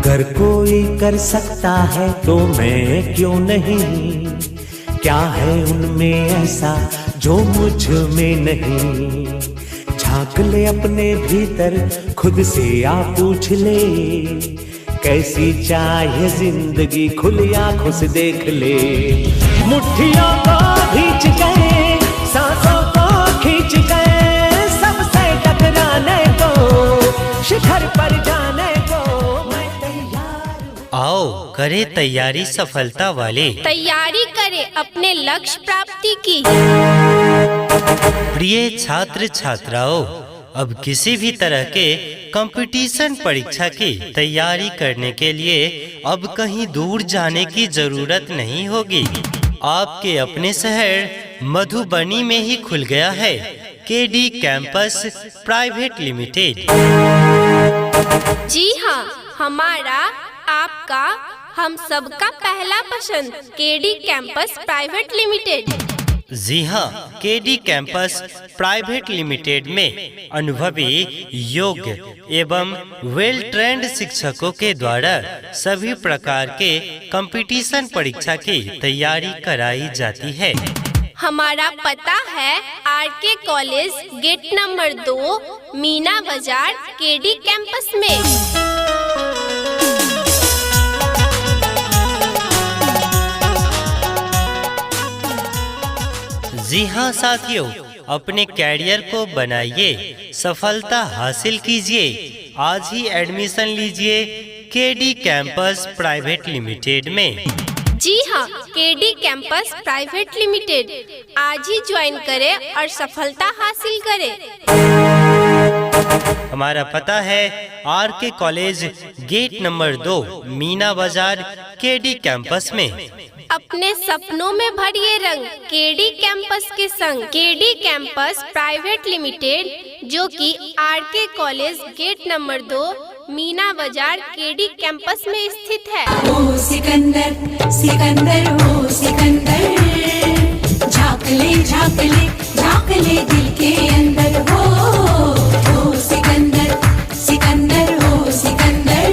अगर कोई कर सकता है तो मैं क्यों नहीं, क्या है उनमें ऐसा जो मुझ में नहीं। झांक ले अपने भीतर, खुद से आ पूछ ले, कैसी चाहिए जिंदगी खुली आंखों से देख ले। मुट्ठियों को भींच गए, सांसों को खींच गए, सबसे टकराने को, शिखर पर जाने को मैं तैयार हूं। आओ करे तैयारी सफलता वाले, तैयारी करे अपने लक्ष्य प्राप्ति की। प्रिय छात्र छात्राओं, अब किसी भी तरह के कंपटीशन परीक्षा की तैयारी करने के लिए अब कहीं दूर जाने की जरूरत नहीं होगी। आपके अपने शहर मधुबनी में ही खुल गया है केडी कैंपस प्राइवेट लिमिटेड। जी हाँ, हमारा, आपका, हम सबका पहला पसंद केडी कैंपस प्राइवेट लिमिटेड। जी हाँ, केडी कैंपस प्राइवेट लिमिटेड में अनुभवी, योग्य एवं वेल ट्रेंड शिक्षकों के द्वारा सभी प्रकार के कंपटीशन परीक्षा की तैयारी कराई जाती है। हमारा पता है RK college gate number 2, Meena Bazaar, KD campus में। जी हाँ साथियों, अपने कैरियर को बनाइए, सफलता हासिल कीजिए। आज ही एडमिशन लीजिए केडी कैंपस प्राइवेट लिमिटेड में। जी हाँ, केडी कैंपस प्राइवेट लिमिटेड, आज ही ज्वाइन करें और सफलता हासिल करें। हमारा पता है RK college gate number 2, Meena Bazaar, KD campus में। अपने सपनों में भरिए रंग केडी कैंपस के संग। केडी कैंपस प्राइवेट लिमिटेड, जो कि RK college gate number 2, Meena Bazaar, KD campus में स्थित है। ओ सिकंदर सिकंदर ओ सिकंदर, झांक ले झांक ले झांक ले दिल के अंदर। हो सिकंदर सिकंदर ओ सिकंदर,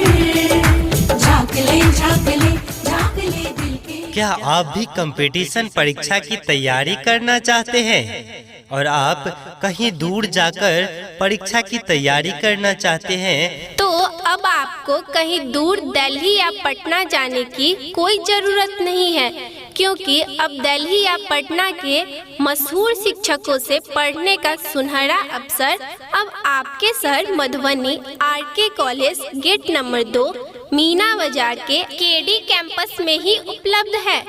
झांक ले झांक ले झांक ले दिल के। क्या आप भी कंपटीशन परीक्षा की तैयारी करना चाहते हैं और आप कहीं दूर जाकर परीक्षा की तैयारी करना चाहते हैं? तो अब आपको कहीं दूर दिल्ली या पटना जाने की कोई जरूरत नहीं है, क्योंकि अब दिल्ली या पटना के मशहूर शिक्षकों से पढ़ने का सुनहरा अवसर अब आपके शहर Madhubani RK college gate number 2, Meena Bazaar के केडी कैंपस में ही उपलब्ध है।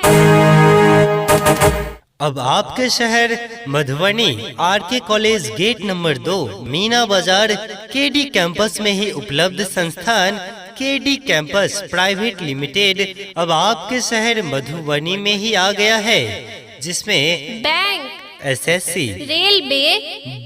अब आपके शहर Madhubani RK college gate number 2, Meena Bazaar, KD campus में ही उपलब्ध संस्थान केडी कैंपस प्राइवेट लिमिटेड अब आपके शहर मधुबनी में ही आ गया है, जिसमें bank, SSC, railway,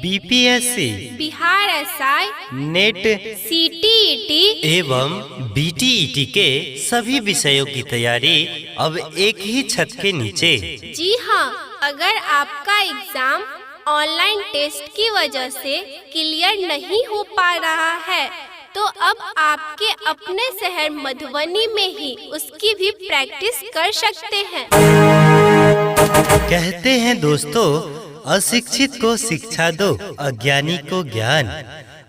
BPSC, Bihar SI, net, CTET एवं बीटीईटी के सभी विषयों की तैयारी अब एक ही छत के नीचे। जी हाँ, अगर आपका एग्जाम ऑनलाइन टेस्ट की वजह से क्लियर नहीं हो पा रहा है, तो अब आपके अपने शहर मधुबनी में ही उसकी भी प्रैक्टिस कर सकते हैं। कहते हैं दोस्तों, अशिक्षित को शिक्षा दो, अज्ञानी को ज्ञान।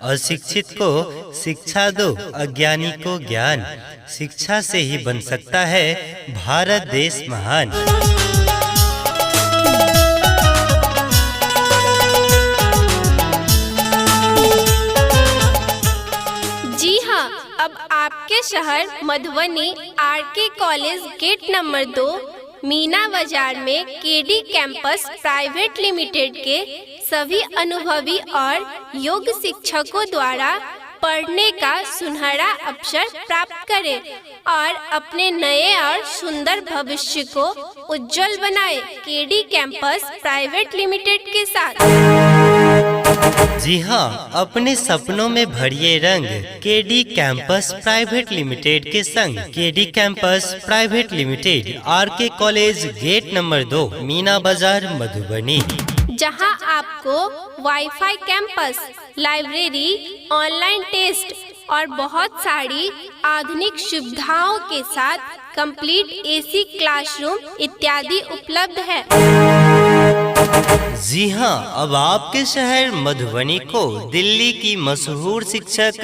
अशिक्षित को शिक्षा दो, अज्ञानी को ज्ञान। शिक्षा से ही बन सकता है भारत देश महान। जी हाँ, अब आपके शहर Madhubani RK college gate number 2, Meena Bazaar में केडी कैंपस प्राइवेट लिमिटेड के सभी अनुभवी और योग्य शिक्षकों द्वारा पढ़ने का सुनहरा अवसर प्राप्त करें और अपने नए और सुंदर भविष्य को उज्जवल बनाएं केडी कैंपस प्राइवेट लिमिटेड के साथ। जी हाँ, अपने सपनों में भरिए रंग केडी कैंपस प्राइवेट लिमिटेड के संग। KD campus private limited RK college gate number 2, Meena Bazaar, Madhubani, जहां आपको wifi campus, library, online test और बहुत सारी आधुनिक सुविधाओं के साथ कंप्लीट एसी क्लासरूम इत्यादि उपलब्ध है। जी हाँ, अब आपके शहर मधुबनी को दिल्ली की मशहूर शिक्षक,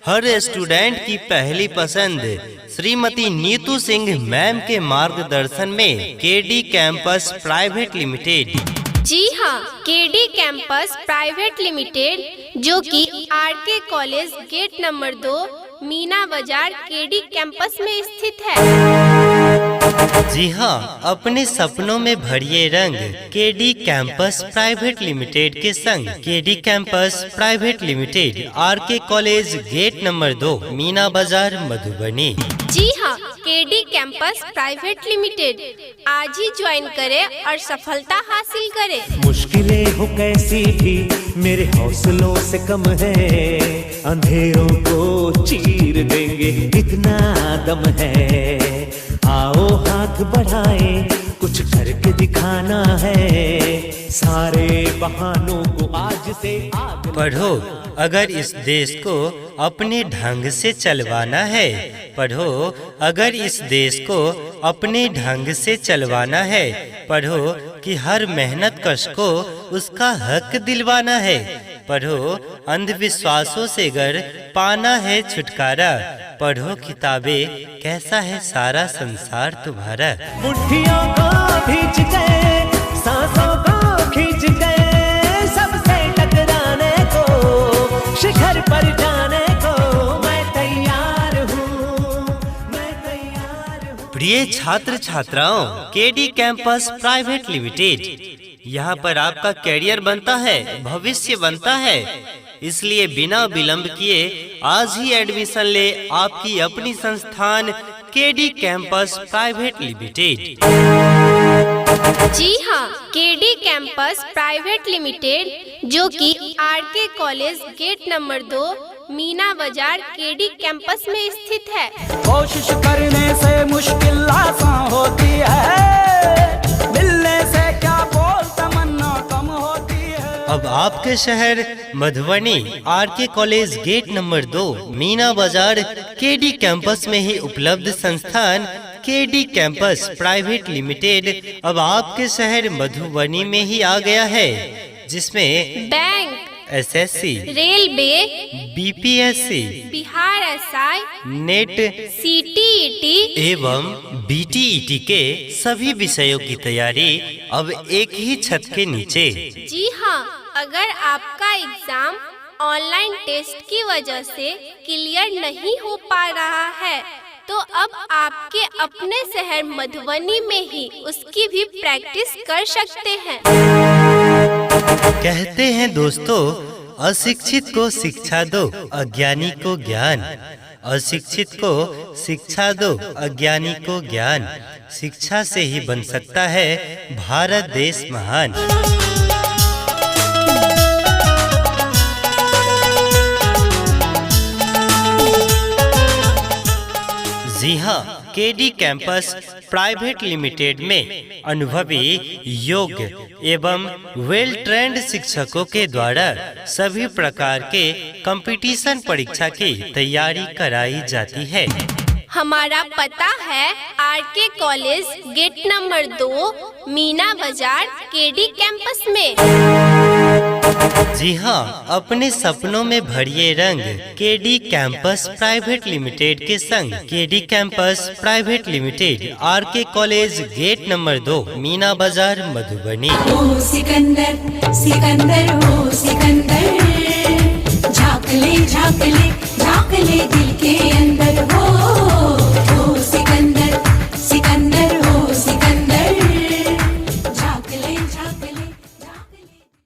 हर स्टूडेंट की पहली पसंद श्रीमती नीतू सिंह मैम के मार्गदर्शन में केडी कैंपस प्राइवेट लिमिटेड, जी हाँ, केडी कैंपस प्राइवेट लिमिटेड जो कि RK college gate number 2 Meena Bazaar KD campus में स्थित है। जी हाँ, अपने सपनों में भरिए रंग केडी कैंपस प्राइवेट लिमिटेड के संग KD campus private limited RK college gate number 2 Meena Bazaar Madhubani. जी हाँ, केडी कैंपस प्राइवेट लिमिटेड आज ही ज्वाइन करें और सफलता हासिल करें। मुश्किलें हो कैसी भी मेरे हौसलों से कम है, अंधेरों को चीर देंगे इतना दम है। आओ हाथ बढ़ाए, कुछ करके दिखाना है, सारे बहानों को आज से आग। पढ़ो अगर इस देश को अपने ढंग से चलवाना है, पढ़ो अगर इस देश को अपने ढंग से चलवाना है, पढ़ो कि हर मेहनत कश को उसका हक दिलवाना है, पढ़ो अंधविश्वासों से अगर पाना है छुटकारा, पढ़ो किताबें कैसा है सारा संसार तुम्हारा। मुट्ठियों को भींच गए, सांसों को खींच गए, सबसे टकराने को, शिखर पर जाने को मैं तैयार हूँ, मैं तैयार हूँ। प्रिय छात्र छात्राओं, केडी कैंपस प्राइवेट लिमिटेड, यहाँ पर आपका कैरियर बनता है, भविष्य बनता है, इसलिए बिना विलंब किए आज ही एडमिशन ले आपकी अपनी संस्थान केडी कैंपस प्राइवेट लिमिटेड। जी हाँ, केडी कैंपस प्राइवेट लिमिटेड जो कि RK college gate number 2 Meena Bazaar KD campus में स्थित है। कोशिश करने से मुश्किल आसान होती है, मिलने से क्या बोल तमन्ना कम होती है। अब आपके शहर Madhubani RK college gate number 2 Meena Bazaar KD campus में ही उपलब्ध संस्थान केडी कैंपस प्राइवेट लिमिटेड अब आपके शहर मधुबनी में ही आ गया है, जिसमें bank, SSC, railway, BPSC, Bihar SI, net, CTET एवं बीटीईटी के सभी विषयों की तैयारी अब एक ही छत के नीचे। जी हाँ, अगर आपका एग्जाम ऑनलाइन टेस्ट की वजह से क्लियर नहीं हो पा रहा है तो अब आपके अपने शहर मधुबनी में ही उसकी भी प्रैक्टिस कर सकते हैं। कहते हैं दोस्तों, अशिक्षित को शिक्षा दो, अज्ञानी को ज्ञान, अशिक्षित को शिक्षा दो, अज्ञानी को ज्ञान, शिक्षा से ही बन सकता है भारत देश महान। जी हाँ, केडी कैंपस प्राइवेट लिमिटेड में अनुभवी, योग्य एवं वेल ट्रेंड शिक्षकों के द्वारा सभी प्रकार के कंपटीशन परीक्षा की तैयारी कराई जाती है। हमारा पता है RK college gate number 2 Meena Bazaar KD campus में। जी हाँ, अपने सपनों में भरिए रंग केडी कैंपस प्राइवेट लिमिटेड के संग KD campus private limited RK college gate number 2 Meena Bazaar Madhubani. ओ सिकंदर सिकंदर ओ सिकंदर, झाँक ले झाँक ले झाँक ले दिल के अंदर।